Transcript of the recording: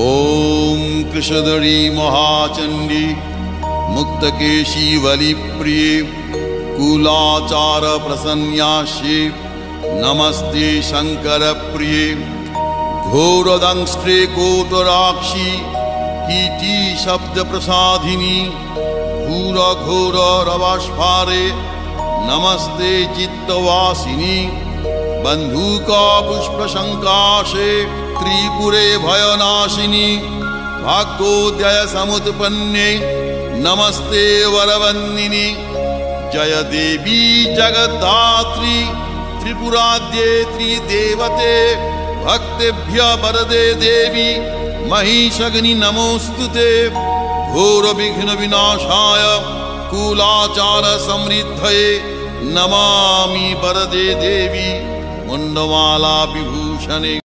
ओम कृषधरी महाचंडी मुक्तकेशी वलिप्रिये कुलाचार प्रसन्यास्ये नमस्ते शंकर प्रिये घोरदंष्ट्रे कोटराक्षी कीटी शब्द प्रसादिनी घोर घोर रवास्फारे नमस्ते चित्तवासिनी बंधुका पुष्प शंकाशे त्रिपुरे भयनाशिनी भाग्योदय समुत्पन्ने नमस्ते वरवन्दिनी जय देवी जगद्धात्री त्रिपुराद्ये त्रिदेवते भक्तेभ्य वरदे देवी महिषग्नि नमोस्तुते घोर विघ्न विनाशाय कुलाचार समृद्धये नमामि वरदे देवी मुंडमाला विभूषणे।